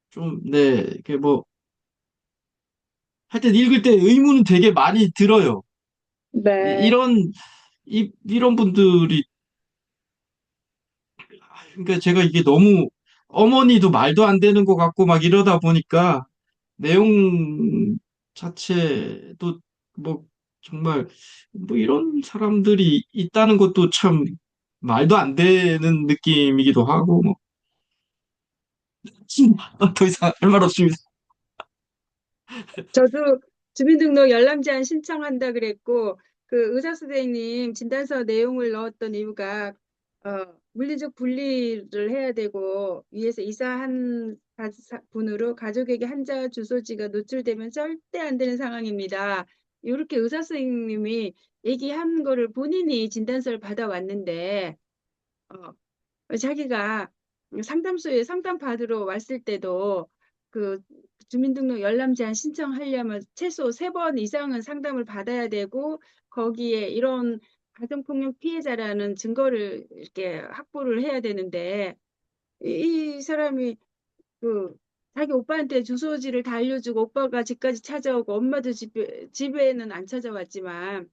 좀, 네, 이렇게 뭐, 하여튼 읽을 때 의문은 되게 많이 들어요. 네, 이런, 이런 분들이, 그러니까 제가 이게 너무 어머니도 말도 안 되는 것 같고 막 이러다 보니까 내용 자체도 뭐 정말 뭐 이런 사람들이 있다는 것도 참 말도 안 되는 느낌이기도 하고 뭐 더 이상 할 말 없습니다. 저도 주민등록 열람제한 신청한다 그랬고, 그 의사 선생님 진단서 내용을 넣었던 이유가, 물리적 분리를 해야 되고, 위에서 이사한 분으로 가족에게 한자 주소지가 노출되면 절대 안 되는 상황입니다. 이렇게 의사 선생님이 얘기한 거를 본인이 진단서를 받아왔는데, 자기가 상담소에 상담 받으러 왔을 때도 그 주민등록 열람 제한 신청하려면 최소 3번 이상은 상담을 받아야 되고 거기에 이런 가정폭력 피해자라는 증거를 이렇게 확보를 해야 되는데 이 사람이 그 자기 오빠한테 주소지를 다 알려주고 오빠가 집까지 찾아오고 엄마도 집에는 안 찾아왔지만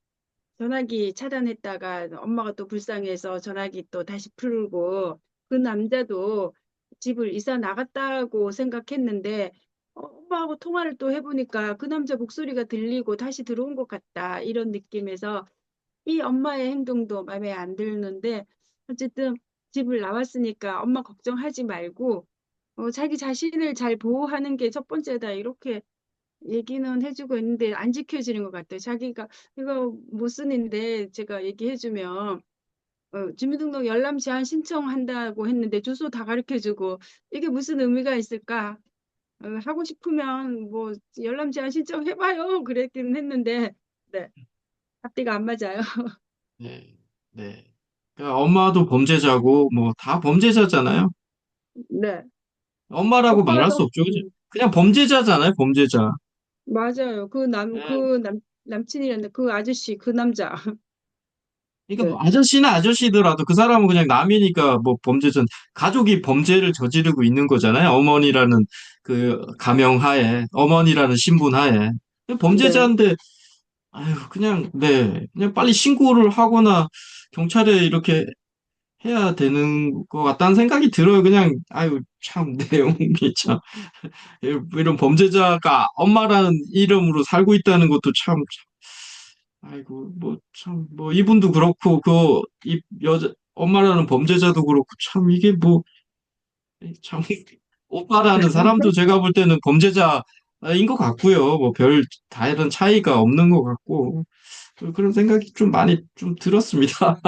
전화기 차단했다가 엄마가 또 불쌍해서 전화기 또 다시 풀고 그 남자도 집을 이사 나갔다고 생각했는데 엄마하고 통화를 또 해보니까 그 남자 목소리가 들리고 다시 들어온 것 같다 이런 느낌에서 이 엄마의 행동도 마음에 안 드는데 어쨌든 집을 나왔으니까 엄마 걱정하지 말고 자기 자신을 잘 보호하는 게 첫 번째다 이렇게 얘기는 해주고 있는데 안 지켜지는 것 같아요. 자기가 이거 모순인데 제가 얘기해주면 주민등록 열람 제한 신청한다고 했는데 주소 다 가르쳐주고 이게 무슨 의미가 있을까? 하고 싶으면 뭐 열람 제한 신청해봐요. 그랬기는 했는데 네, 앞뒤가 안 맞아요. 네, 네. 그러니까 엄마도 범죄자고 뭐 다 범죄자잖아요. 네, 엄마라고 오빠가 말할 수 더 없죠, 그죠? 그냥 범죄자잖아요, 범죄자. 맞아요. 네. 남친이란데 그 아저씨 그 남자 그러니까 뭐 네, 아저씨는 아저씨더라도 그 사람은 그냥 남이니까 뭐 범죄전 가족이 범죄를 저지르고 있는 거잖아요. 어머니라는 그 가명하에 어머니라는 신분하에 네. 범죄자인데 아유 그냥 네 그냥 빨리 신고를 하거나 경찰에 이렇게 해야 되는 것 같다는 생각이 들어요. 그냥 아유 참 내용이 참 이런 범죄자가 엄마라는 이름으로 살고 있다는 것도 참 아이고, 뭐, 참, 뭐, 이분도 그렇고, 이 엄마라는 범죄자도 그렇고, 참, 이게 뭐, 참, 오빠라는 사람도 제가 볼 때는 범죄자인 것 같고요. 뭐, 다른 차이가 없는 것 같고, 그런 생각이 좀 많이 좀 들었습니다.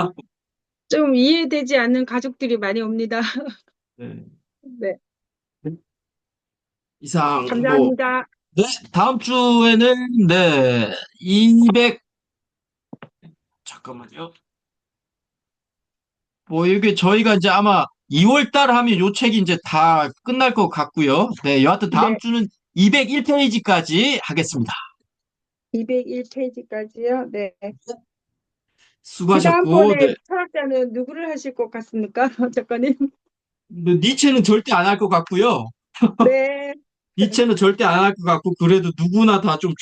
좀 이해되지 않는 가족들이 많이 옵니다. 네. 네, 이상, 뭐, 감사합니다. 네, 다음 주에는, 네, 200, 잠깐만요. 뭐, 이게 저희가 이제 아마 2월 달 하면 요 책이 이제 다 끝날 것 같고요. 네, 여하튼 다음 네, 주는 201페이지까지 하겠습니다. 201페이지까지요. 네. 그 수고하셨고, 다음번에 네. 철학자는 누구를 하실 것 같습니까? 작가님? 뭐 니체는 절대 안 할 것 같고요. 네, 니체는 절대 안 할 것 같고, 그래도 누구나 다 좀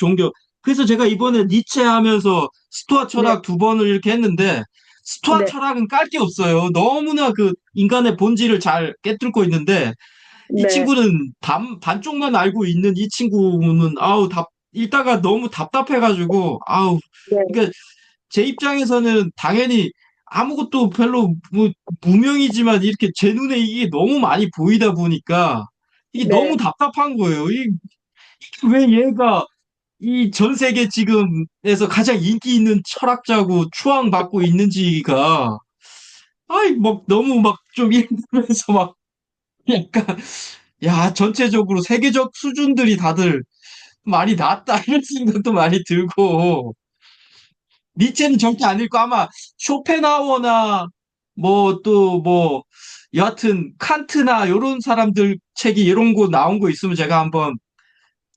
그래서 제가 이번에 니체 하면서 스토아 네, 철학 2번을 이렇게 했는데, 스토아 네, 철학은 깔 게 없어요. 너무나 그 인간의 본질을 잘 깨뚫고 있는데, 이 네, 친구는 반쪽만 알고 있는 이 친구는, 읽다가 너무 답답해가지고, 네, 그러니까 제 입장에서는 당연히 아무것도 별로 뭐 무명이지만 이렇게 제 눈에 이게 너무 많이 보이다 보니까 이게 너무 네, 답답한 거예요. 왜 얘가 이 전 세계 지금에서 가장 인기 있는 철학자고 추앙받고 있는지가, 막 너무 막 좀 읽으면서 막 약간, 야, 전체적으로 세계적 수준들이 다들 많이 낮다 이런 생각도 많이 들고, 니체는 절대 안 읽고 아마 쇼펜하우어나 뭐 또 뭐 여하튼 칸트나 요런 사람들 책이 이런 거 나온 거 있으면 제가 한번,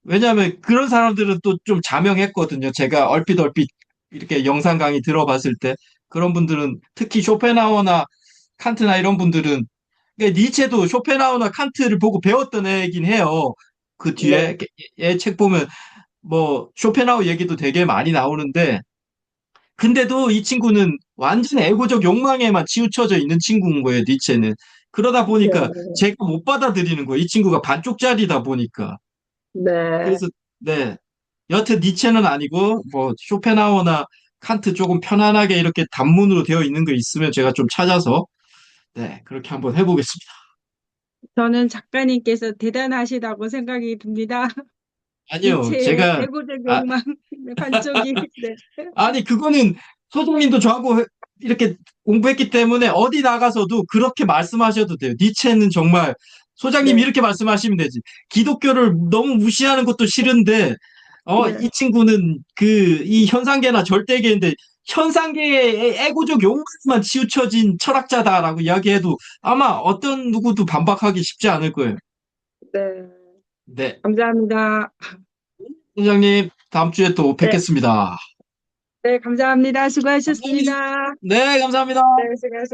왜냐하면 그런 사람들은 또 좀 자명했거든요. 제가 얼핏 이렇게 영상 강의 들어봤을 때 그런 분들은 특히 쇼펜하우어나 칸트나 이런 분들은, 그러니까 니체도 쇼펜하우어나 칸트를 보고 배웠던 애긴 해요. 그 네, 뒤에 얘 책 보면 뭐 쇼펜하우어 얘기도 되게 많이 나오는데, 근데도 이 친구는 완전 애고적 욕망에만 치우쳐져 있는 친구인 거예요, 니체는. 그러다 보니까 네, 제가 못 받아들이는 거예요. 이 친구가 반쪽짜리다 보니까. 네. 그래서, 네. 여튼 니체는 아니고, 뭐, 쇼펜하우어나 칸트 조금 편안하게 이렇게 단문으로 되어 있는 거 있으면 제가 좀 찾아서, 네, 그렇게 한번 해보겠습니다. 저는 작가님께서 대단하시다고 생각이 듭니다. 아니요, 니체의 제가, 애고적 아, 욕망, 네, 반쪽이, 네, 아니, 그거는 소장님도 저하고 이렇게 공부했기 때문에 어디 나가서도 그렇게 말씀하셔도 돼요. 니체는 정말, 소장님이 네, 이렇게 말씀하시면 되지. 기독교를 너무 무시하는 것도 싫은데, 네, 이 친구는 이 현상계나 절대계인데, 현상계의 애고적 욕망만 치우쳐진 철학자다라고 이야기해도 아마 어떤 누구도 반박하기 쉽지 않을 거예요. 네. 네. 감사합니다. 소장님, 다음 주에 또 네, 뵙겠습니다. 네, 감사합니다. 감사합니다. 수고하셨습니다. 네, 감사합니다. 네, 수고하셨습니다.